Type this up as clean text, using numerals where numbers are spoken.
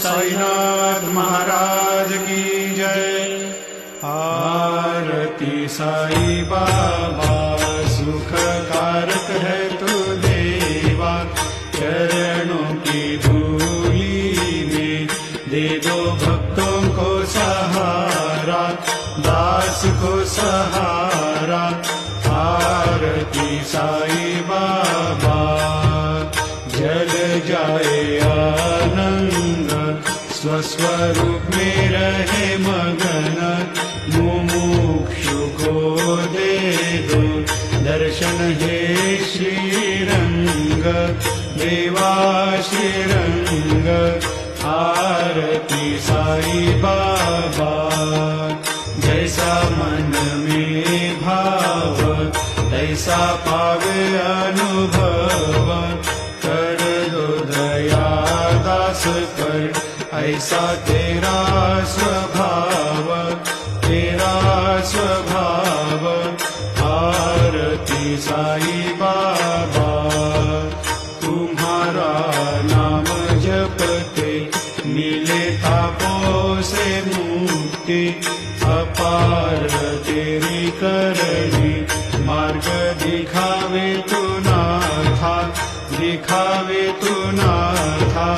साईनाथ महाराज की जय। आरती साई बाबा सुख कारक है तू देवा, चरणों की धूली में दे दो भक्तों को सहारा, दास को सहारा। आरती साई बाबा जल जाए आनंद, स्वस्वरूप में रहे मगन। मुमुक्षु को दे दो दर्शन हे श्रीरंग, देवा श्रीरंग। आरती साई बाबा जैसा मन में भाव, तैसा पावे अनुभव। कर दो दया दास पर, ऐसा तेरा स्वभाव, तेरा स्वभाव। आरती साई बाबा तुम्हारा नाम जपते मिले तापों से मुक्ति। अपार तेरी करनी मार्ग दिखावे तू नाथा, दिखावे तू नाथा।